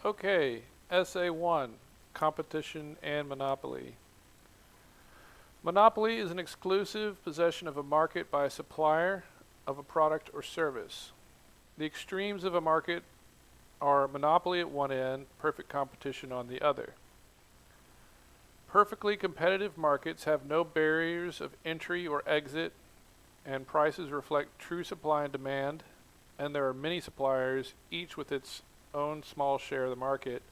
Okay, Essay 1, Competition and Monopoly. Monopoly is an exclusive possession of a market by a supplier of a product or service. The extremes of a market are monopoly at one end, perfect competition on the other. Perfectly competitive markets have no barriers of entry or exit, and prices reflect true supply and demand, and there are many suppliers, each with its own small share of the market,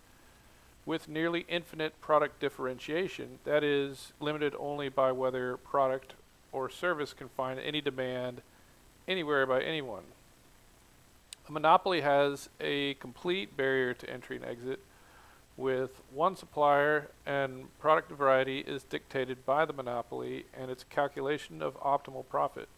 with nearly infinite product differentiation, that is, limited only by whether product or service can find any demand anywhere by anyone. A monopoly has a complete barrier to entry and exit, with one supplier, and product variety is dictated by the monopoly and its calculation of optimal profit.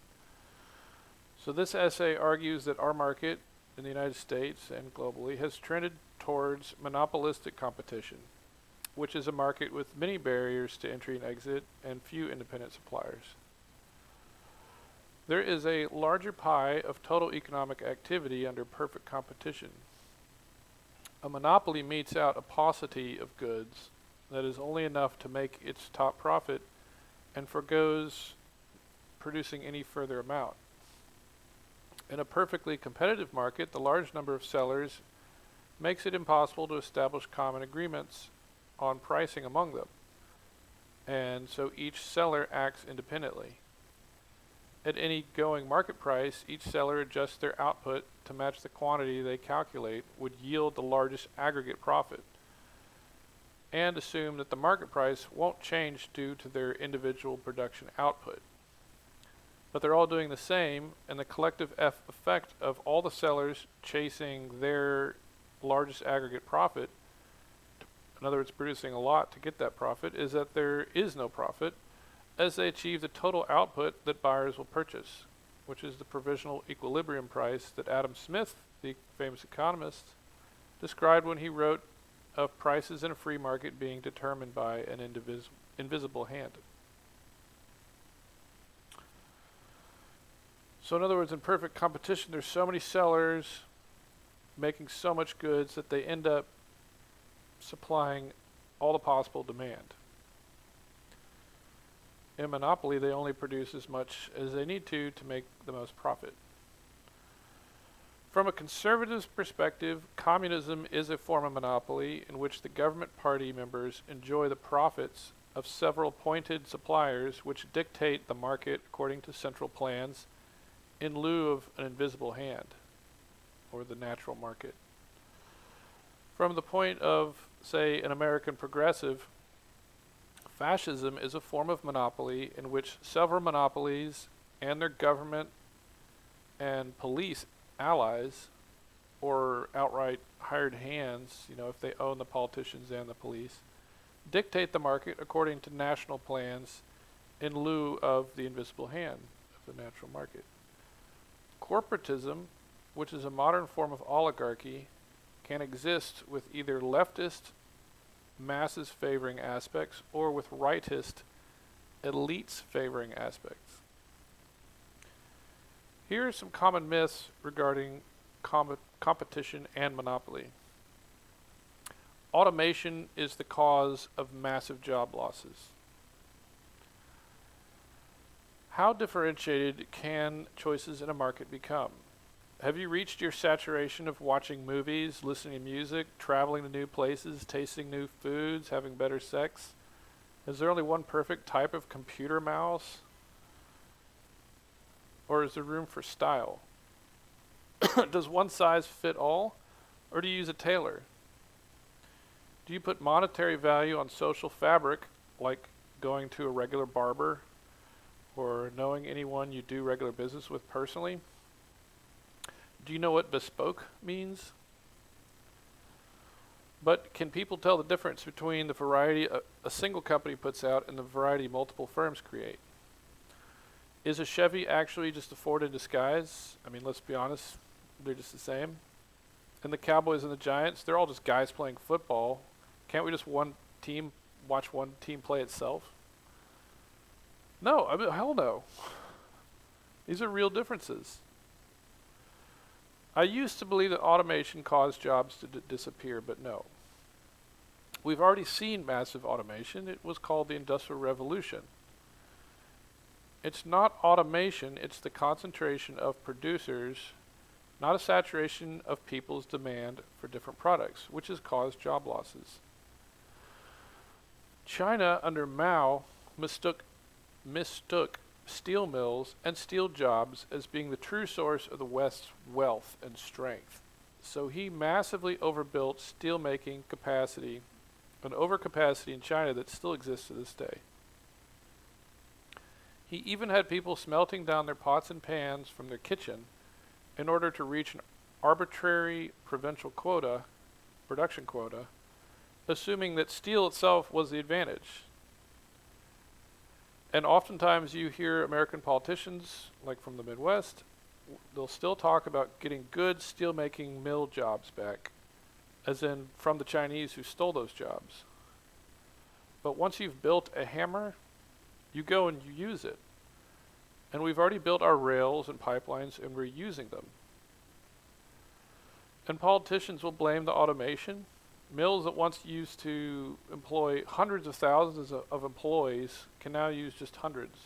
So this essay argues that our market in the United States and globally has trended towards monopolistic competition, which is a market with many barriers to entry and exit and few independent suppliers. There is a larger pie of total economic activity under perfect competition. A monopoly metes out a paucity of goods that is only enough to make its top profit and forgoes producing any further amount. In a perfectly competitive market, the large number of sellers makes it impossible to establish common agreements on pricing among them, and so each seller acts independently. At any going market price, each seller adjusts their output to match the quantity they calculate would yield the largest aggregate profit, and assume that the market price won't change due to their individual production output. But they're all doing the same, and the collective effect of all the sellers chasing their largest aggregate profit, in other words, producing a lot to get that profit, is that there is no profit, as they achieve the total output that buyers will purchase, which is the provisional equilibrium price that Adam Smith, the famous economist, described when he wrote of prices in a free market being determined by an invisible hand. So in other words, in perfect competition, there's so many sellers making so much goods that they end up supplying all the possible demand. In monopoly, they only produce as much as they need to make the most profit. From a conservative perspective, communism is a form of monopoly in which the government party members enjoy the profits of several appointed suppliers which dictate the market according to central plans in lieu of an invisible hand, or the natural market. From the point of, say, an American progressive, fascism is a form of monopoly in which several monopolies and their government and police allies, or outright hired hands, if they own the politicians and the police, dictate the market according to national plans in lieu of the invisible hand of the natural market. Corporatism, which is a modern form of oligarchy, can exist with either leftist, masses favoring aspects or with rightist, elites favoring aspects. Here are some common myths regarding competition and monopoly. Automation is the cause of massive job losses. How differentiated can choices in a market become? Have you reached your saturation of watching movies, listening to music, traveling to new places, tasting new foods, having better sex? Is there only one perfect type of computer mouse? Or is there room for style? Does one size fit all? Or do you use a tailor? Do you put monetary value on social fabric, like going to a regular barber, or knowing anyone you do regular business with personally? Do you know what bespoke means? But can people tell the difference between the variety a single company puts out and the variety multiple firms create? Is a Chevy actually just a Ford in disguise? I mean, let's be honest, they're just the same. And the Cowboys and the Giants, they're all just guys playing football. Can't we just watch one team play itself? No, hell no. These are real differences. I used to believe that automation caused jobs to disappear, but no. We've already seen massive automation. It was called the Industrial Revolution. It's not automation, it's the concentration of producers, not a saturation of people's demand for different products, which has caused job losses. China under Mao mistook steel mills and steel jobs as being the true source of the West's wealth and strength. So he massively overbuilt steelmaking capacity, an overcapacity in China that still exists to this day. He even had people smelting down their pots and pans from their kitchen in order to reach an arbitrary production quota, assuming that steel itself was the advantage. And oftentimes you hear American politicians, like from the Midwest, they'll still talk about getting good steelmaking mill jobs back, as in from the Chinese who stole those jobs. But once you've built a hammer, you go and you use it. And we've already built our rails and pipelines and we're using them. And politicians will blame the automation. Mills that once used to employ hundreds of thousands of employees can now use just hundreds.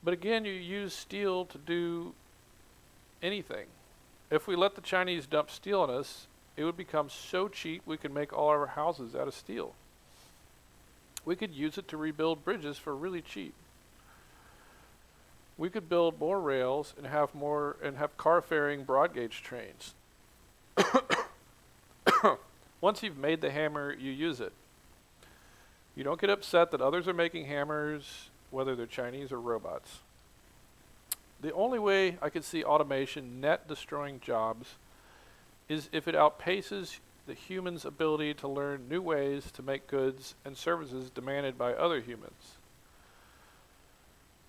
But again, you use steel to do anything. If we let the Chinese dump steel on us, it would become so cheap we could make all our houses out of steel. We could use it to rebuild bridges for really cheap. We could build more rails and have car-faring broad gauge trains. Once you've made the hammer, you use it. You don't get upset that others are making hammers, whether they're Chinese or robots. The only way I could see automation net destroying jobs is if it outpaces the human's ability to learn new ways to make goods and services demanded by other humans.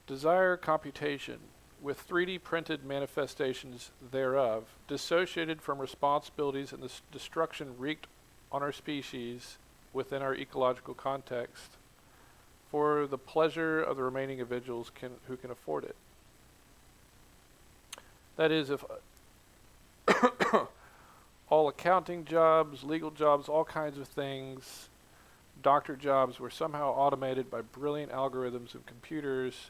Desire computation, with 3D printed manifestations thereof, dissociated from responsibilities and the destruction wreaked on our species within our ecological context, for the pleasure of the remaining individuals who can afford it. That is, if all accounting jobs, legal jobs, all kinds of things, doctor jobs were somehow automated by brilliant algorithms and computers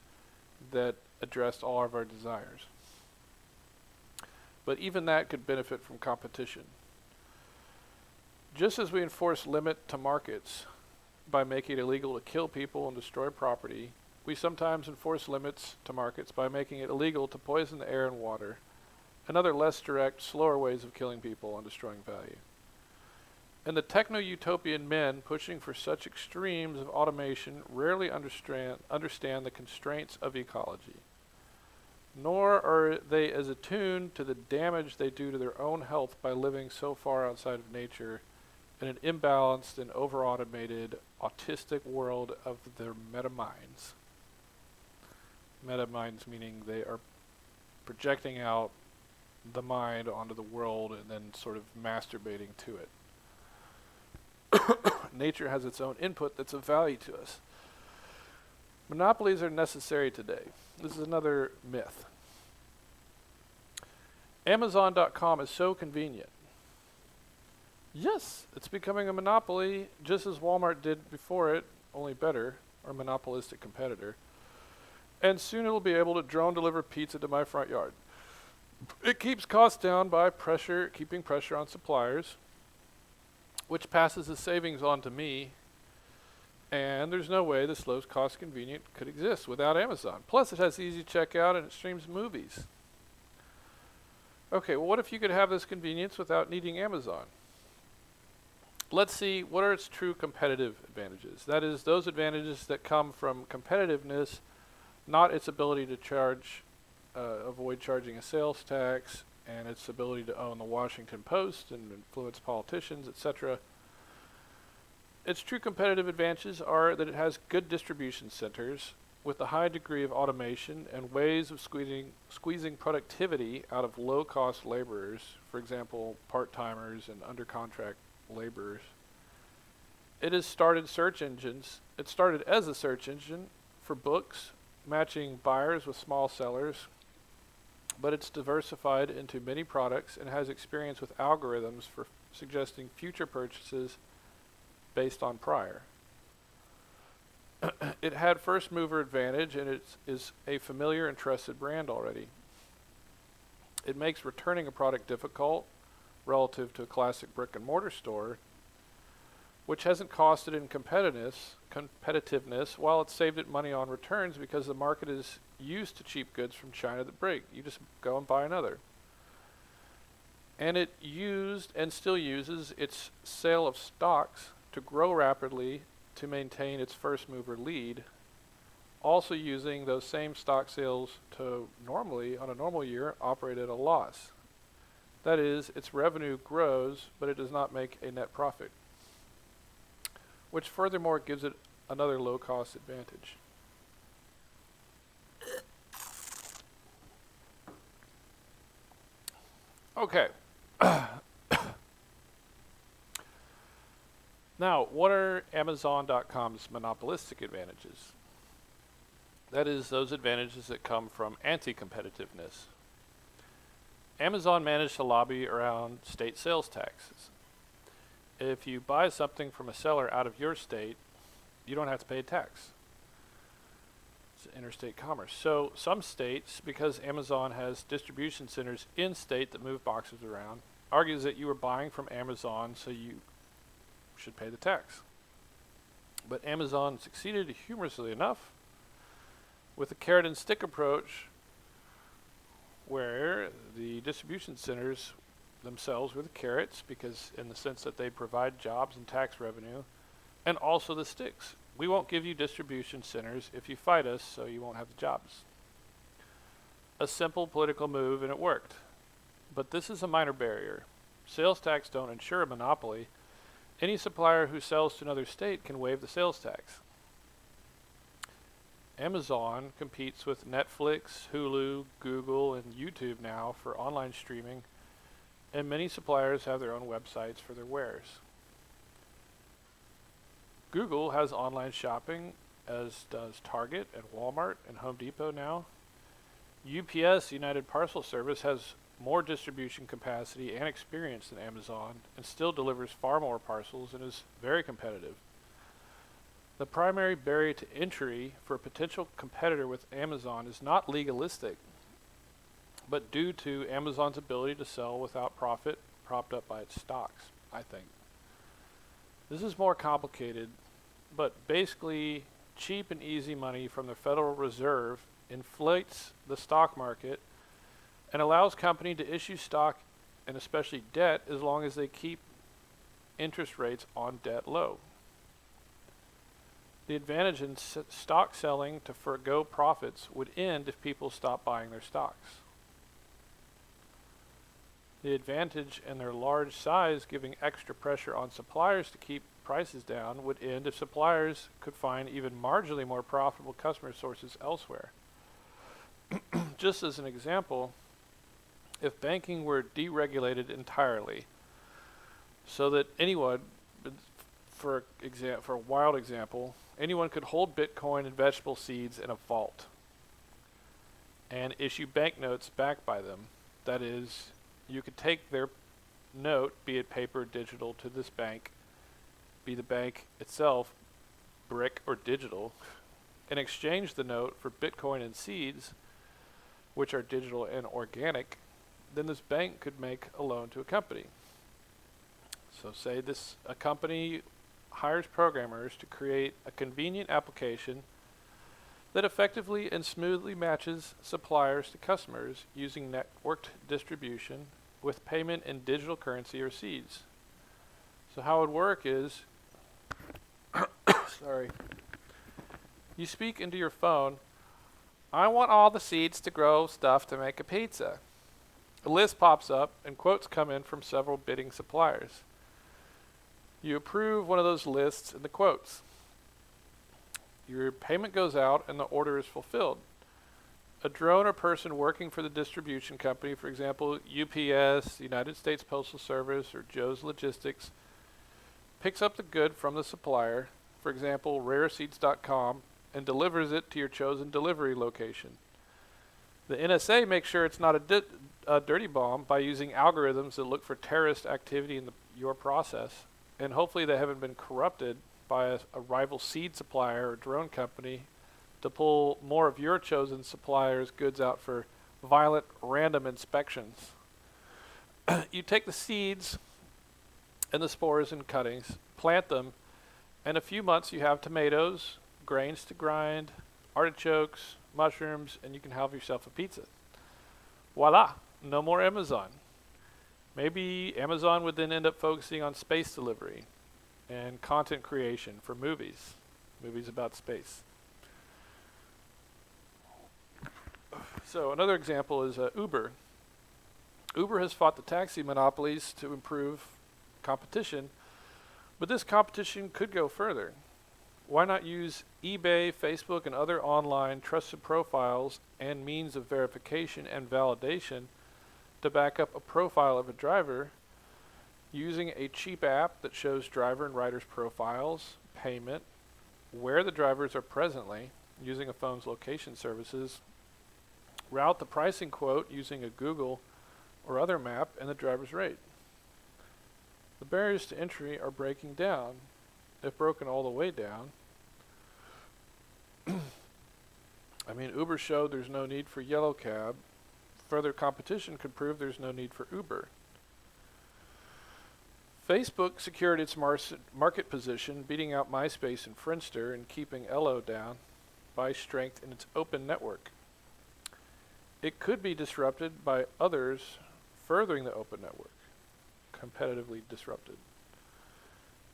that addressed all of our desires. But even that could benefit from competition. Just as we enforce limit to markets by making it illegal to kill people and destroy property, we sometimes enforce limits to markets by making it illegal to poison the air and water, and other less direct, slower ways of killing people and destroying value. And the techno-utopian men pushing for such extremes of automation rarely understand the constraints of ecology, nor are they as attuned to the damage they do to their own health by living so far outside of nature in an imbalanced and over-automated, autistic world of their meta-minds. Meta-minds meaning they are projecting out the mind onto the world and then sort of masturbating to it. Nature has its own input that's of value to us. Monopolies are necessary today. This is another myth. Amazon.com is so convenient. Yes, it's becoming a monopoly, just as Walmart did before it, only better, or monopolistic competitor. And soon it'll be able to drone deliver pizza to my front yard. It keeps costs down by keeping pressure on suppliers, which passes the savings on to me, and there's no way this low cost convenient could exist without Amazon. Plus it has easy checkout and it streams movies. Okay, well what if you could have this convenience without needing Amazon? Let's see, what are its true competitive advantages? That is, those advantages that come from competitiveness, not its ability to avoid charging a sales tax, and its ability to own the Washington Post and influence politicians, etc. Its true competitive advantages are that it has good distribution centers with a high degree of automation and ways of squeezing productivity out of low-cost laborers, for example, part-timers and under-contract laborers. It has started search engines. It started as a search engine for books, matching buyers with small sellers, but it's diversified into many products and has experience with algorithms for suggesting future purchases based on prior. It had first mover advantage, and it is a familiar and trusted brand already. It makes returning a product difficult relative to a classic brick and mortar store, which hasn't costed in competitiveness, while it's saved it money on returns because the market is used to cheap goods from China that break. You just go and buy another. And it used and still uses its sale of stocks to grow rapidly to maintain its first mover lead, also using those same stock sales to normally, on a normal year, operate at a loss. That is, its revenue grows, but it does not make a net profit, which furthermore gives it another low-cost advantage. Okay. Now, what are Amazon.com's monopolistic advantages? That is, those advantages that come from anti-competitiveness. Amazon managed to lobby around state sales taxes. If you buy something from a seller out of your state, you don't have to pay a tax. It's interstate commerce. So some states, because Amazon has distribution centers in state that move boxes around, argues that you are buying from Amazon, so you should pay the tax. But Amazon succeeded, humorously enough, with a carrot and stick approach, where the distribution centers themselves were the carrots, because in the sense that they provide jobs and tax revenue, and also the sticks. We won't give you distribution centers if you fight us, so you won't have the jobs. A simple political move, and it worked. But this is a minor barrier. Sales tax don't ensure a monopoly. Any supplier who sells to another state can waive the sales tax. Amazon competes with Netflix, Hulu, Google, and YouTube now for online streaming, and many suppliers have their own websites for their wares. Google has online shopping, as does Target and Walmart and Home Depot now. UPS, United Parcel Service, has more distribution capacity and experience than Amazon and still delivers far more parcels and is very competitive. The primary barrier to entry for a potential competitor with Amazon is not legalistic, but due to Amazon's ability to sell without profit, propped up by its stocks, I think. This is more complicated, but basically cheap and easy money from the Federal Reserve inflates the stock market and allows companies to issue stock and especially debt as long as they keep interest rates on debt low. The advantage in stock selling to forego profits would end if people stop buying their stocks. The advantage in their large size giving extra pressure on suppliers to keep prices down would end if suppliers could find even marginally more profitable customer sources elsewhere. Just as an example, if banking were deregulated entirely, so that anyone, for a wild example, anyone could hold Bitcoin and vegetable seeds in a vault and issue banknotes backed by them. That is, you could take their note, be it paper or digital, to this bank, be the bank itself brick or digital, and exchange the note for Bitcoin and seeds, which are digital and organic. Then this bank could make a loan to a company. So say a company hires programmers to create a convenient application that effectively and smoothly matches suppliers to customers using networked distribution with payment in digital currency or seeds. So how it would work is, you speak into your phone, "I want all the seeds to grow stuff to make a pizza." A list pops up and quotes come in from several bidding suppliers. You approve one of those lists and the quotes. Your payment goes out and the order is fulfilled. A drone or person working for the distribution company, for example, UPS, United States Postal Service, or Joe's Logistics, picks up the good from the supplier, for example, rareseeds.com, and delivers it to your chosen delivery location. The NSA makes sure it's not a dirty bomb by using algorithms that look for terrorist activity in your process, and hopefully they haven't been corrupted by a rival seed supplier or drone company to pull more of your chosen supplier's goods out for violent random inspections. You take the seeds and the spores and cuttings, plant them, and in a few months you have tomatoes, grains to grind, artichokes, mushrooms, and you can have yourself a pizza. Voila, no more Amazon. Maybe Amazon would then end up focusing on space delivery and content creation for movies about space. So another example is Uber. Uber has fought the taxi monopolies to improve competition, but this competition could go further. Why not use eBay, Facebook, and other online trusted profiles and means of verification and validation to back up a profile of a driver using a cheap app that shows driver and rider's profiles, payment, where the drivers are presently using a phone's location services, route the pricing quote using a Google or other map, and the driver's rate. The barriers to entry are breaking down, if broken all the way down. I mean, Uber showed there's no need for yellow cab. Further competition could prove there's no need for Uber. Facebook secured its market position, beating out MySpace and Friendster and keeping Elo down by strength in its open network. It could be disrupted by others furthering the open network, competitively disrupted.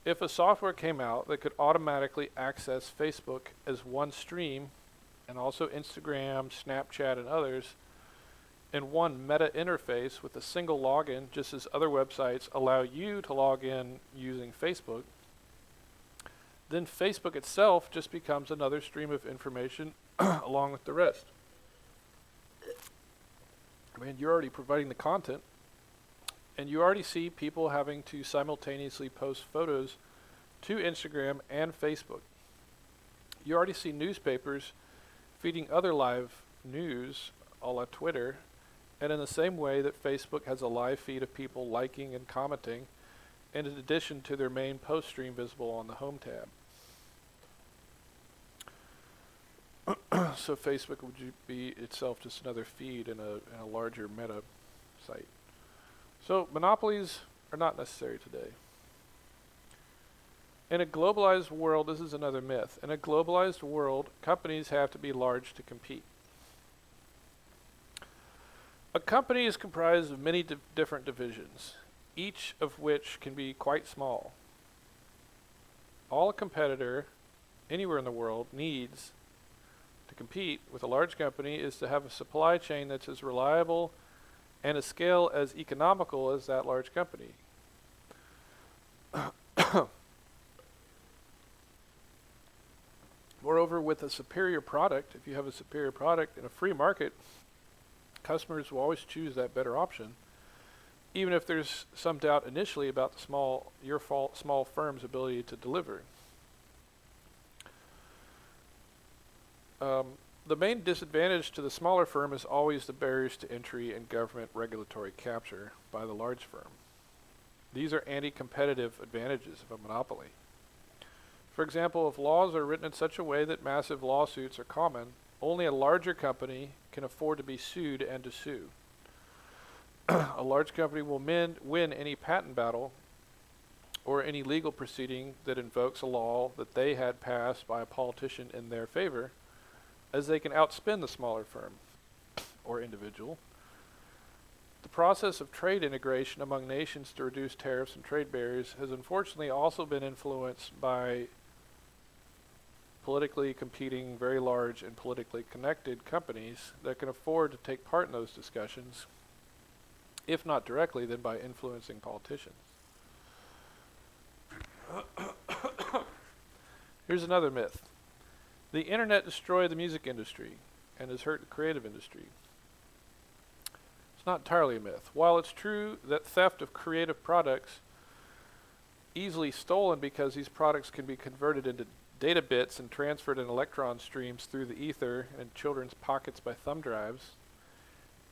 If a software came out that could automatically access Facebook as one stream, and also Instagram, Snapchat, and others, in one meta interface with a single login, just as other websites allow you to log in using Facebook, then Facebook itself just becomes another stream of information along with the rest. I mean, you're already providing the content, and you already see people having to simultaneously post photos to Instagram and Facebook. You already see newspapers feeding other live news, a la Twitter, and in the same way that Facebook has a live feed of people liking and commenting, in addition to their main post stream visible on the home tab. So Facebook would be itself just another feed in a larger meta site. So monopolies are not necessary today. In a globalized world, this is another myth. In a globalized world, companies have to be large to compete. A company is comprised of many different divisions, each of which can be quite small. All a competitor anywhere in the world needs to compete with a large company is to have a supply chain that's as reliable and a scale as economical as that large company. Moreover, with a superior product, if you have a superior product in a free market, customers will always choose that better option, even if there's some doubt initially about your small firm's ability to deliver. The main disadvantage to the smaller firm is always the barriers to entry and government regulatory capture by the large firm. These are anti-competitive advantages of a monopoly. For example, if laws are written in such a way that massive lawsuits are common, only a larger company can afford to be sued and to sue. A large company will win any patent battle or any legal proceeding that invokes a law that they had passed by a politician in their favor, as they can outspend the smaller firm or individual. The process of trade integration among nations to reduce tariffs and trade barriers has unfortunately also been influenced by politically competing, very large and politically connected companies that can afford to take part in those discussions, if not directly, then by influencing politicians. Here's another myth. The internet destroyed the music industry and has hurt the creative industry. It's not entirely a myth. While it's true that theft of creative products easily stolen because these products can be converted into data bits and transferred in electron streams through the ether and children's pockets by thumb drives,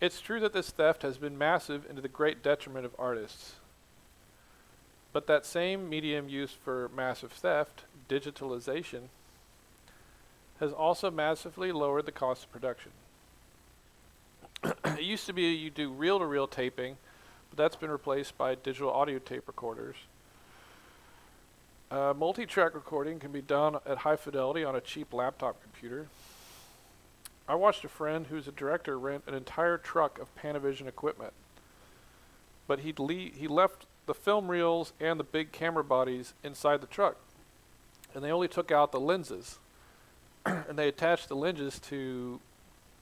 It's true that this theft has been massive and to the great detriment of artists. But that same medium used for massive theft, digitalization, has also massively lowered the cost of production. It used to be you do reel-to-reel taping, but that's been replaced by digital audio tape recorders. Multi-track recording can be done at high fidelity on a cheap laptop computer. I watched a friend who's a director rent an entire truck of Panavision equipment, but he left the film reels and the big camera bodies inside the truck, and they only took out the lenses, and they attached the lenses to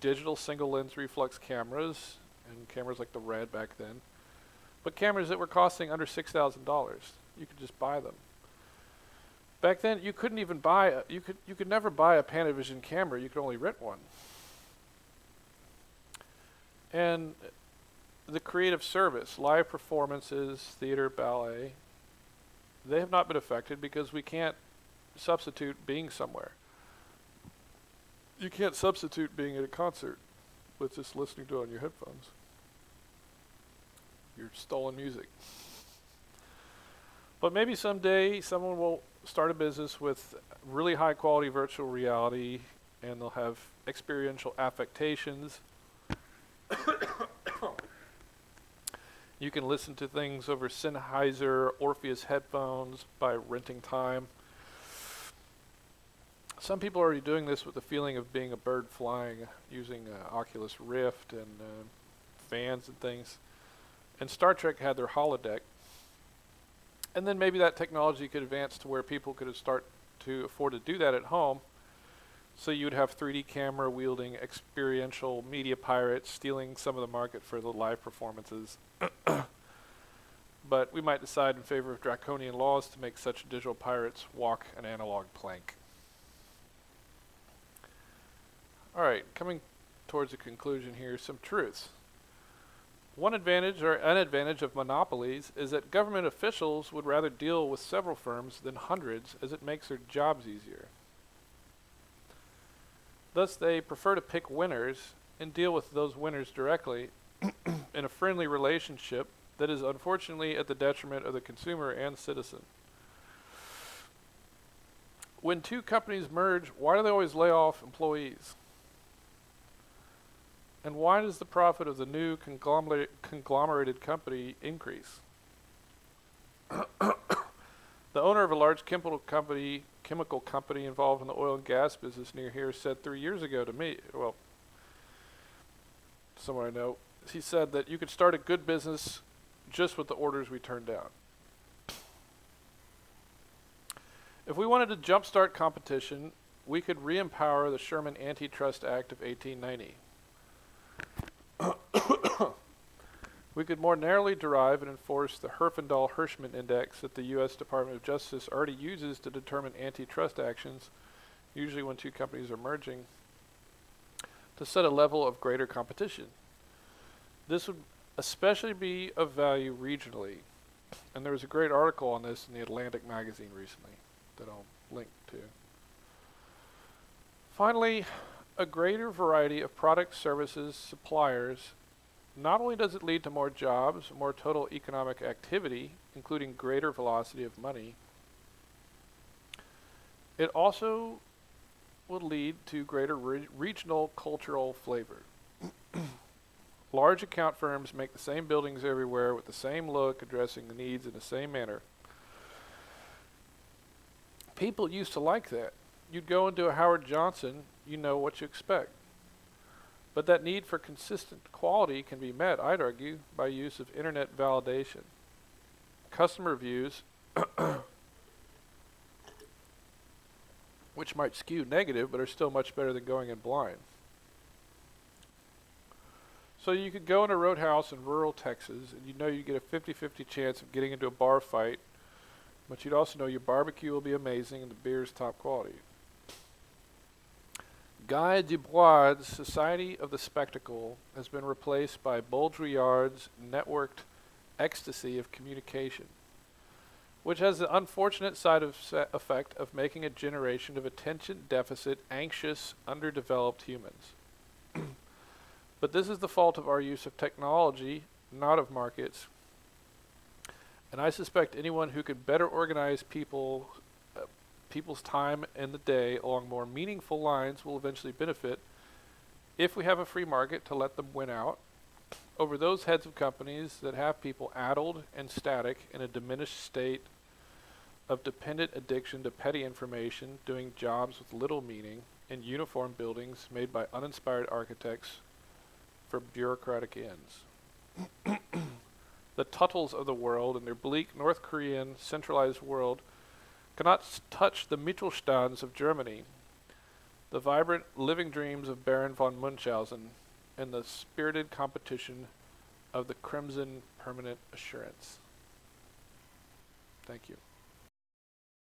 digital single lens reflex cameras, and cameras like the Red back then, but cameras that were costing under $6,000. You could just buy them. Back then, you couldn't even buy you could never buy a Panavision camera. You could only rent one. And the creative service, live performances, theater, ballet, they have not been affected because we can't substitute being somewhere. You can't substitute being at a concert with just listening to it on your headphones. Your stolen music. But maybe someday someone will start a business with really high quality virtual reality, and they'll have experiential affectations. You can listen to things over Sennheiser Orpheus headphones by renting time. Some people are already doing this with the feeling of being a bird flying, using Oculus Rift and fans and things. And Star Trek had their holodeck. And then maybe that technology could advance to where people could start to afford to do that at home. So you would have 3D camera wielding experiential media pirates stealing some of the market for the live performances. But we might decide in favor of draconian laws to make such digital pirates walk an analog plank. Alright, coming towards a conclusion here, some truths. One advantage or unadvantage of monopolies is that government officials would rather deal with several firms than hundreds, as it makes their jobs easier. Thus, they prefer to pick winners and deal with those winners directly in a friendly relationship that is unfortunately at the detriment of the consumer and citizen. When two companies merge, why do they always lay off employees? And why does the profit of the new conglomerated company increase? The owner of a large chemical company involved in the oil and gas business near here said 3 years ago to me, well, someone I know, he said that you could start a good business just with the orders we turned down. If we wanted to jumpstart competition, we could re-empower the Sherman Antitrust Act of 1890. We could more narrowly derive and enforce the Herfindahl-Hirschman Index that the U.S. Department of Justice already uses to determine antitrust actions, usually when two companies are merging, to set a level of greater competition. This would especially be of value regionally, and there was a great article on this in the Atlantic magazine recently that I'll link to. Finally, a greater variety of products, services, suppliers. Not only does it lead to more jobs, more total economic activity, including greater velocity of money, it also will lead to greater regional cultural flavor. Large account firms make the same buildings everywhere with the same look, addressing the needs in the same manner. People used to like that. You'd go into a Howard Johnson, you know what you expect. But that need for consistent quality can be met, I'd argue, by use of internet validation. Customer reviews, which might skew negative, but are still much better than going in blind. So you could go in a roadhouse in rural Texas, and you know you get a 50-50 chance of getting into a bar fight, but you'd also know your barbecue will be amazing and the beer's top quality. Guy Dubois' Society of the Spectacle has been replaced by Baudrillard's networked Ecstacy of Communication, which has the unfortunate side effect of making a generation of attention deficit, anxious, underdeveloped humans. But this is the fault of our use of technology, not of markets. And I suspect anyone who could better organize people's time in the day along more meaningful lines will eventually benefit if we have a free market to let them win out over those heads of companies that have people addled and static in a diminished state of dependent addiction to petty information, doing jobs with little meaning in uniform buildings made by uninspired architects for bureaucratic ends. The Tuttles of the world and their bleak North Korean centralized world cannot touch the Mittelstands of Germany, the vibrant living dreams of Baron von Munchausen, and the spirited competition of the Crimson Permanent Assurance. Thank you.